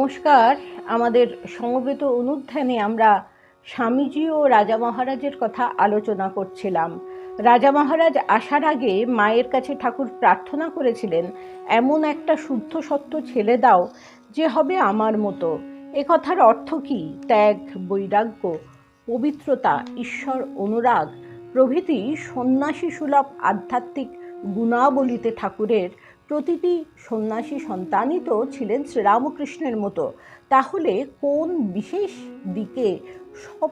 নমস্কার। আমাদের সমবেত অনুধ্যানে আমরা স্বামীজি ও রাজা মহারাজের কথা আলোচনা করছিলাম। রাজা মহারাজ আসার আগে মায়ের কাছে ঠাকুর প্রার্থনা করেছিলেন, এমন একটা শুদ্ধ সত্য ছেলে দাও যে হবে আমার মতো। এ কথার অর্থ কি? ত্যাগ, বৈরাগ্য, পবিত্রতা, ঈশ্বর অনুরাগ প্রভৃতি সন্ন্যাসী সুলভ আধ্যাত্মিক গুণাবলিতে ঠাকুরের প্রতিটি সন্ন্যাসী সন্তানই তো ছিলেন শ্রীরামকৃষ্ণের মতো। তাহলে কোন বিশেষ দিকে সব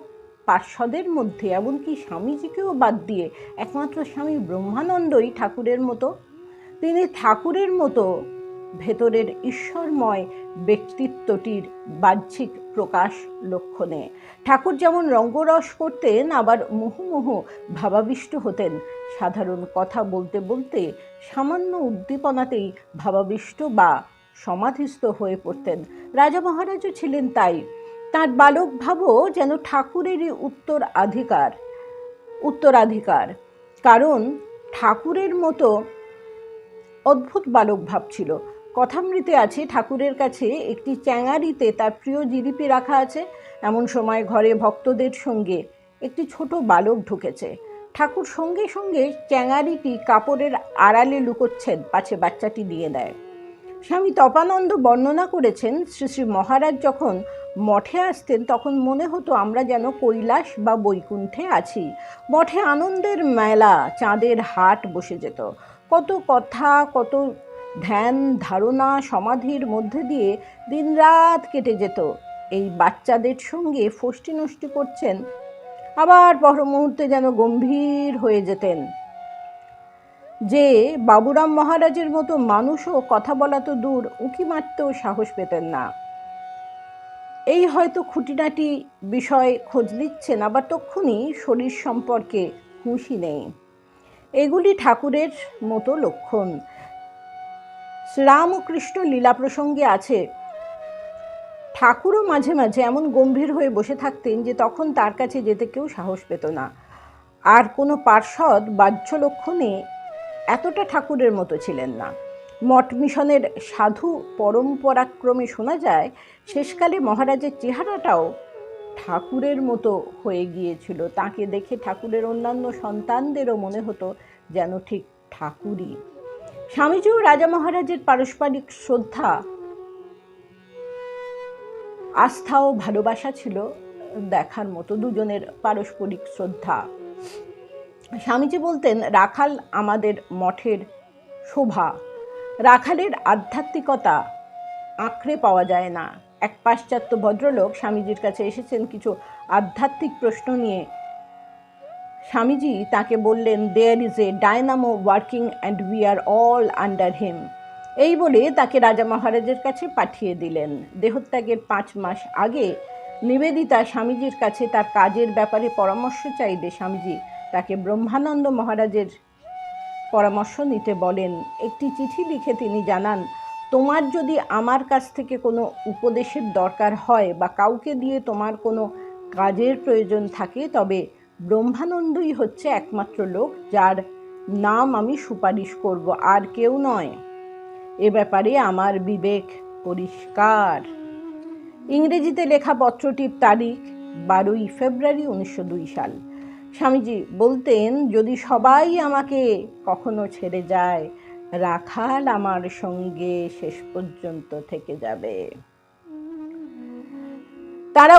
পার্শ্বদের মধ্যে, এমনকি স্বামীজিকেও বাদ দিয়ে, একমাত্র স্বামী ব্রহ্মানন্দই ঠাকুরের মতো? তিনি ঠাকুরের মতো ভেতরের ঈশ্বরময় ব্যক্তিত্বটির বাহ্যিক প্রকাশ লক্ষণে। ঠাকুর যেমন রঙ্গরস করতেন, আবার মুহুর্মুহু ভাবাবিষ্ট হতেন। সাধারণ কথা বলতে বলতে সামান্য উদ্দীপনাতেই ভাবাবিষ্ট বা সমাধিস্থ হয়ে পড়তেন। রাজা মহারাজও ছিলেন তাই। তাঁর বালক ভাবও যেন ঠাকুরেরই উত্তরাধিকার। কারণ ঠাকুরের মতো অদ্ভুত বালক ভাব ছিল। কথামৃতে আছে, ঠাকুরের কাছে একটি চ্যাঙারিতে তার প্রিয় জিলিপি রাখা আছে। এমন সময় ঘরে ভক্তদের সঙ্গে একটি ছোট বালক ঢুকেছে। ঠাকুর সঙ্গে সঙ্গে চ্যাঙারিটি কাপড়ের আড়ালে লুকোচ্ছেন, পাছে বাচ্চাটি দিয়ে দেয়। স্বামী তপানন্দ বর্ণনা করেছেন, শ্রী শ্রী মহারাজ যখন মঠে আসতেন তখন মনে হতো আমরা যেন কৈলাস বা বৈকুণ্ঠে আছি। মঠে আনন্দের মেলা, চাঁদের হাট বসে যেত। কত কথা, কত ধ্যান ধারণা সমাধির মধ্যে দিয়ে দিনরাত কেটে যেত। এই বাচ্চাদের সঙ্গে ফষ্টি নষ্টি করছেন, আবার পর মুহূর্তে যেন গম্ভীর হয়ে যেতেন। যে বাবুরাম মহারাজের মতো মানুষও কথা বলা তো দূর, উঁকি মারতেও সাহস পেতেন না। এই হয়তো খুঁটিনাটি বিষয় খোঁজ নিচ্ছেন, আবার তক্ষুনি শরীর সম্পর্কে হুঁশই নেই। এগুলি ঠাকুরের মতো লক্ষণ। শ্রীরামকৃষ্ণ লীলা প্রসঙ্গে আছে, ঠাকুরও মাঝে মাঝে এমন গম্ভীর হয়ে বসে থাকতেন যে তখন তার কাছে যেতে কেউ সাহস পেত না। আর কোনো পার্ষদ বাহ্য লক্ষণে এতটা ঠাকুরের মতো ছিলেন না। মঠ মিশনের সাধু পরম্পরাক্রমে শোনা যায়, শেষকালে মহারাজের চেহারাটাও ঠাকুরের মতো হয়ে গিয়েছিল। তাকে দেখে ঠাকুরের অন্যান্য সন্তানদেরও মনে হতো যেন ঠিক ঠাকুরই। স্বামীজি ও রাজা মহারাজের পারস্পরিক শ্রদ্ধা, আস্থা ও ভালোবাসা ছিল দেখার মতো। দুজনের পারস্পরিক শ্রদ্ধা। স্বামীজি বলতেন, রাখাল আমাদের মঠের শোভা। রাখালের আধ্যাত্মিকতা আঁকড়ে পাওয়া যায় না। এক পাশ্চাত্য ভদ্রলোক স্বামীজির কাছে এসেছেন কিছু আধ্যাত্মিক প্রশ্ন নিয়ে। স্বামীজি তাকে বললেন, there is a dynamo working and we are all under him. এই বলে তাকে রাজা মহারাজের কাছে পাঠিয়ে দিলেন। দেহত্যাগের 5 মাস আগে নিবেদিতা স্বামীজির কাছে তার কাজের ব্যাপারে পরামর্শ চাইলে স্বামীজি তাকে ব্রহ্মানন্দ মহারাজের পরামর্শ নিতে বলেন। একটি চিঠি লিখে তিনি জানান, তোমার যদি আমার কাছ থেকে কোনো উপদেশের দরকার হয় বা কাউকে দিয়ে তোমার কোনো কাজের প্রয়োজন থাকে, তবে ব্রহ্মানন্দই হচ্ছে একমাত্র লোক যার নাম আমি সুপারিশ করব, আর কেউ নয়। এ ব্যাপারে আমার বিবেক পরিষ্কার। ইংরেজিতে লেখা পত্রটির তারিখ 12 ফেব্রুয়ারি 1902 সাল। স্বামীজি বলতেন, যদি সবাই আমাকে কখনো ছেড়ে যায়, রাখাল আমার সঙ্গে শেষ পর্যন্ত থেকে যাবে। তারা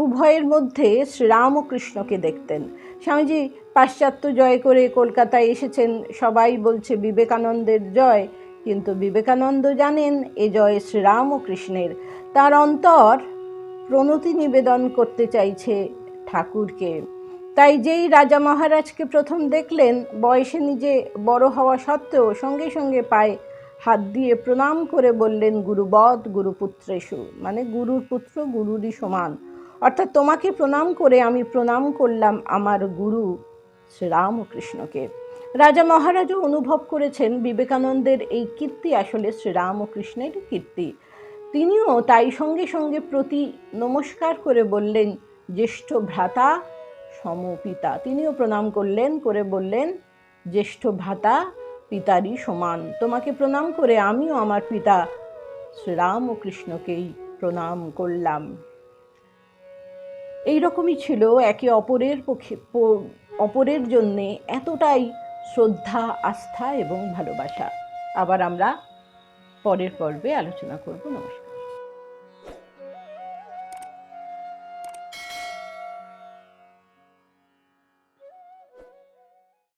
উভয়ের মধ্যে শ্রীরামকৃষ্ণকে দেখতেন। স্বামীজি পাশ্চাত্য জয় করে কলকাতায় এসেছেন, সবাই বলছে বিবেকানন্দের জয়, কিন্তু বিবেকানন্দ জানেন এ জয় শ্রীরামকৃষ্ণের। তার অন্তর প্রণতি নিবেদন করতে চাইছে ঠাকুরকে। তাই যেই রাজা মহারাজকে প্রথম দেখলেন, বয়সে নিজে বড় হওয়া সত্ত্বেও সঙ্গে সঙ্গে পায়ে হাত দিয়ে প্রণাম করে বললেন, গুরুবৎ গুরুপুত্রেষু, মানে গুরুর পুত্র গুরুরই সমান। অর্থাৎ তোমাকে প্রণাম করে আমি প্রণাম করলাম আমার গুরু শ্রীরামকৃষ্ণকে। রাজা মহারাজও অনুভব করেছেন বিবেকানন্দের এই কীর্তি আসলে শ্রীরামকৃষ্ণের কীর্তি। তিনিও তাই সঙ্গে সঙ্গে প্রতি নমস্কার করে বললেন, জ্যেষ্ঠ ভ্রাতা সমপিতা। তিনিও প্রণাম করলেন, করে বললেন, জ্যেষ্ঠ ভ্রাতা পিতারই সমান। তোমাকে প্রণাম করে আমিও আমার পিতা শ্রীরামকৃষ্ণকেই প্রণাম করলাম। এই রকমই ছিল একে অপরের জন্যে এতটাই শ্রদ্ধা, আস্থা এবং ভালোবাসা। আবার আমরা পরের পর্বে আলোচনা করব। নমস্কার।